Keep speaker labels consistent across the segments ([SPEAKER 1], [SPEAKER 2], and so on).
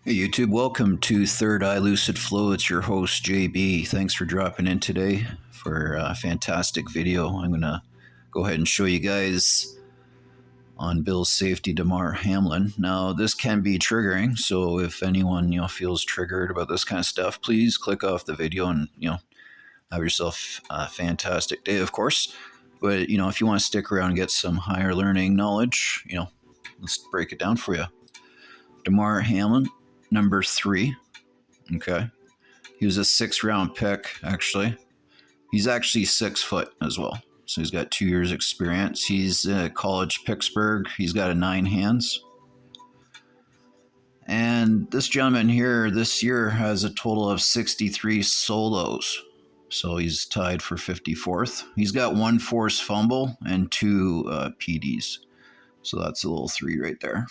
[SPEAKER 1] Hey YouTube, welcome to Third Eye Lucid Flow. It's your host JB. Thanks for dropping in today for a fantastic video. I'm going to go ahead and show you guys on Bill's safety Damar Hamlin. Now this can be triggering, so if anyone feels triggered about this kind of stuff, please click off the video and have yourself a fantastic day, of course. But if you want to stick around and get some higher learning knowledge, let's break it down for you. Damar Hamlin, number 3. Okay. He was a 6th round pick, actually. He's actually 6 foot as well. So he's got 2 years experience. He's college Pittsburgh. He's got a 9 hands. And this gentleman here this year has a total of 63 solos. So he's tied for 54th. He's got 1 forced fumble and 2 PDs. So that's a little 3 right there.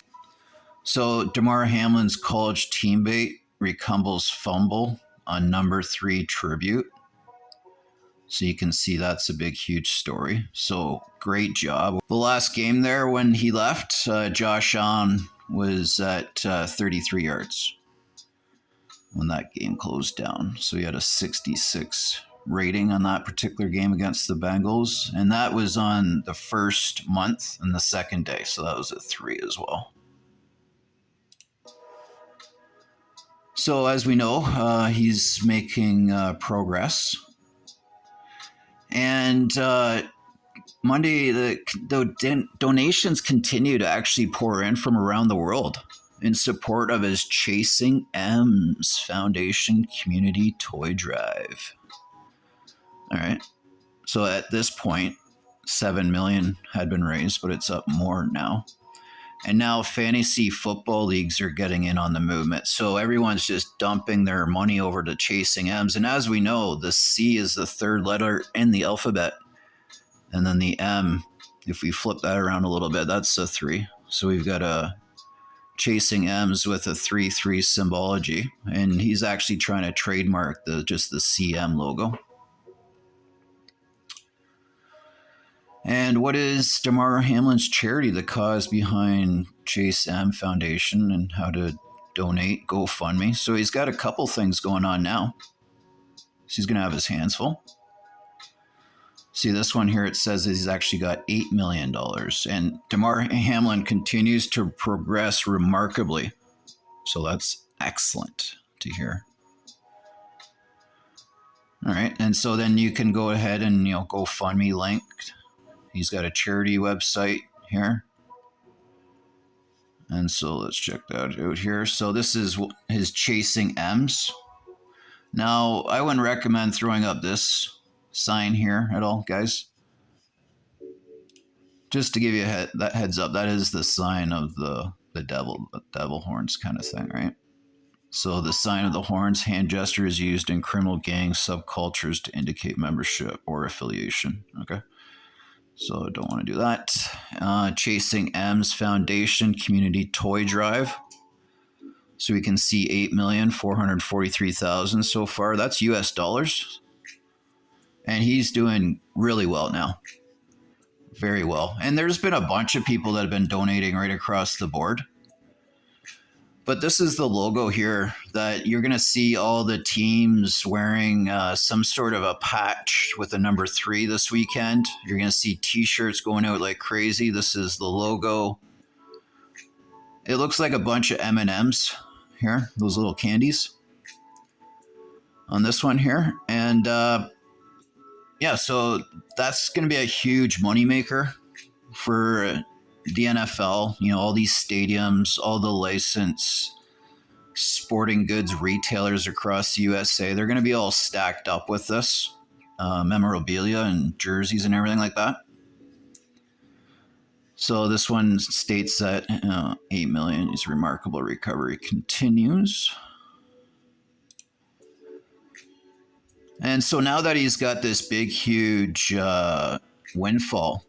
[SPEAKER 1] So Damar Hamlin's college teammate recumbles fumble on number 3 tribute. So you can see that's a big, huge story. So great job. The last game there when he left, Josh Allen was at 33 yards when that game closed down. So he had a 66 rating on that particular game against the Bengals. And that was on the first month and the second day. So that was a 3 as well. So as we know, he's making progress. And Monday, the donations continue to actually pour in from around the world in support of his Chasing M's Foundation Community Toy Drive. All right. So at this point, $7 million had been raised, but it's up more now. And now fantasy football leagues are getting in on the movement. So everyone's just dumping their money over to Chasing M's. And as we know, the C is the 3rd letter in the alphabet. And then the M, if we flip that around a little bit, that's a 3. So we've got a Chasing M's with a 3-3 symbology. And he's actually trying to trademark just the CM logo. And what is Damar Hamlin's charity, the cause behind Chase M Foundation, and how to donate? GoFundMe. So he's got a couple things going on now. So he's going to have his hands full. See this one here, it says he's actually got $8 million. And Damar Hamlin continues to progress remarkably. So that's excellent to hear. All right. And so then you can go ahead and, GoFundMe link. He's got a charity website here. And so let's check that out here. So this is his Chasing M's. Now, I wouldn't recommend throwing up this sign here at all, guys. Just to give you that heads up, that is the sign of the devil horns kind of thing, right? So the sign of the horns, hand gesture, is used in criminal gang subcultures to indicate membership or affiliation, okay? So don't want to do that. Chasing M's Foundation Community Toy Drive. So we can see 8,443,000 so far. That's US dollars. And he's doing really well now. Very well. And there's been a bunch of people that have been donating right across the board. But this is the logo here that you're going to see all the teams wearing some sort of a patch with the number 3 this weekend. You're going to see t-shirts going out like crazy. This is the logo. It looks like a bunch of M&Ms here, those little candies on this one here. And yeah, so that's going to be a huge moneymaker for the NFL, all these stadiums, all the licensed sporting goods retailers across the USA, they're going to be all stacked up with this memorabilia and jerseys and everything like that. So this one states that 8 million is remarkable recovery continues. And so now that he's got this big, huge windfall,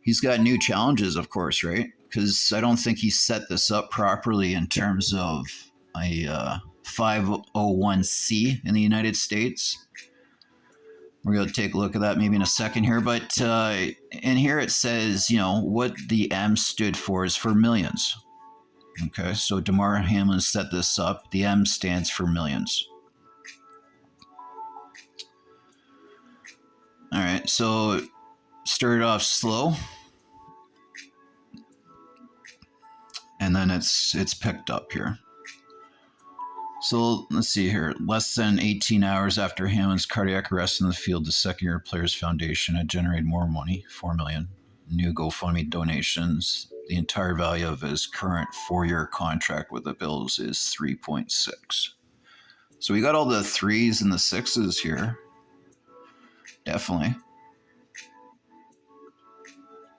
[SPEAKER 1] he's got new challenges, of course, right? Because I don't think he set this up properly in terms of a 501c in the United States. We're going to take a look at that maybe in a second here. But in here it says, what the M stood for is for millions. Okay, so Damar Hamlin set this up. The M stands for millions. All right, so started off slow, and then it's picked up here. So let's see here. Less than 18 hours after Hamlin's cardiac arrest in the field, the second-year Players Foundation had generated more money, $4 million. New GoFundMe donations. The entire value of his current 4-year contract with the Bills is 3.6. So we got all the 3s and the 6s here. Definitely.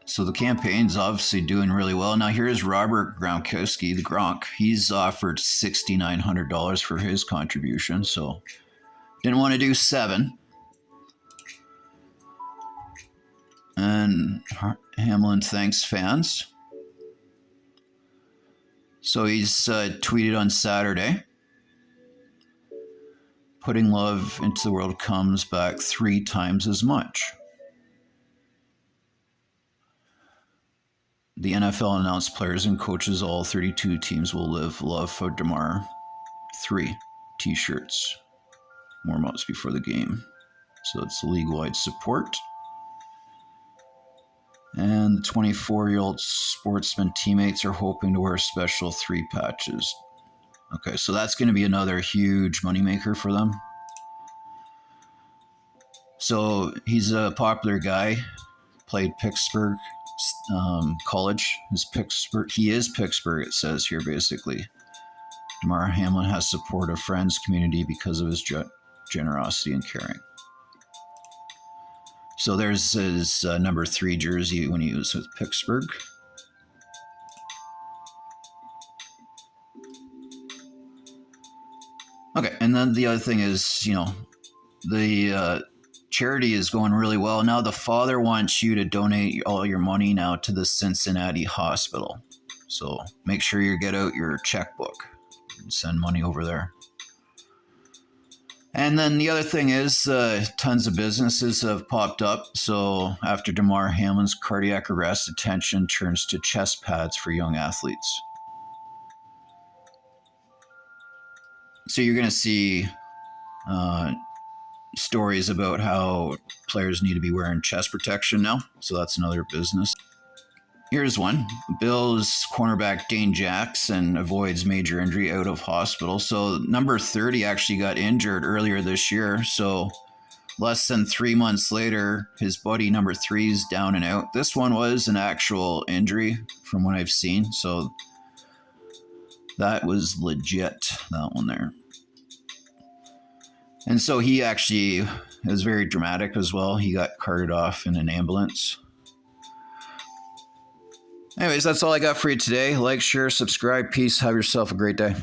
[SPEAKER 1] So the campaign's obviously doing really well. Now here's Robert Gronkowski, the Gronk. He's offered $6,900 for his contribution, so didn't want to do 7. And Hamlin thanks fans. So he's tweeted on Saturday, putting love into the world comes back 3 times as much. The NFL announced players and coaches, all 32 teams will live love for Damar. 3 t-shirts, warm-ups before the game. So it's league-wide support. And the 24-year-old sportsman teammates are hoping to wear special 3 patches. Okay, so that's going to be another huge moneymaker for them. So he's a popular guy, played Pittsburgh College. He is Pittsburgh, it says here basically. Damar Hamlin has support of friends, community because of his generosity and caring. So there's his number 3 jersey when he was with Pittsburgh. Okay, and then the other thing is, the charity is going really well. Now the father wants you to donate all your money now to the Cincinnati hospital. So make sure you get out your checkbook and send money over there. And then the other thing is tons of businesses have popped up. So after Damar Hamlin's cardiac arrest, attention turns to chest pads for young athletes. So you're going to see stories about how players need to be wearing chest protection now. So that's another business. Here's one. Bills cornerback Dane Jackson avoids major injury out of hospital. So number 30 actually got injured earlier this year. So less than 3 months later, his buddy number 3 is down and out. This one was an actual injury from what I've seen. So that was legit, that one there. And so he actually is very dramatic as well. He got carted off in an ambulance. Anyways, that's all I got for you today. Like, share, subscribe. Peace. Have yourself a great day.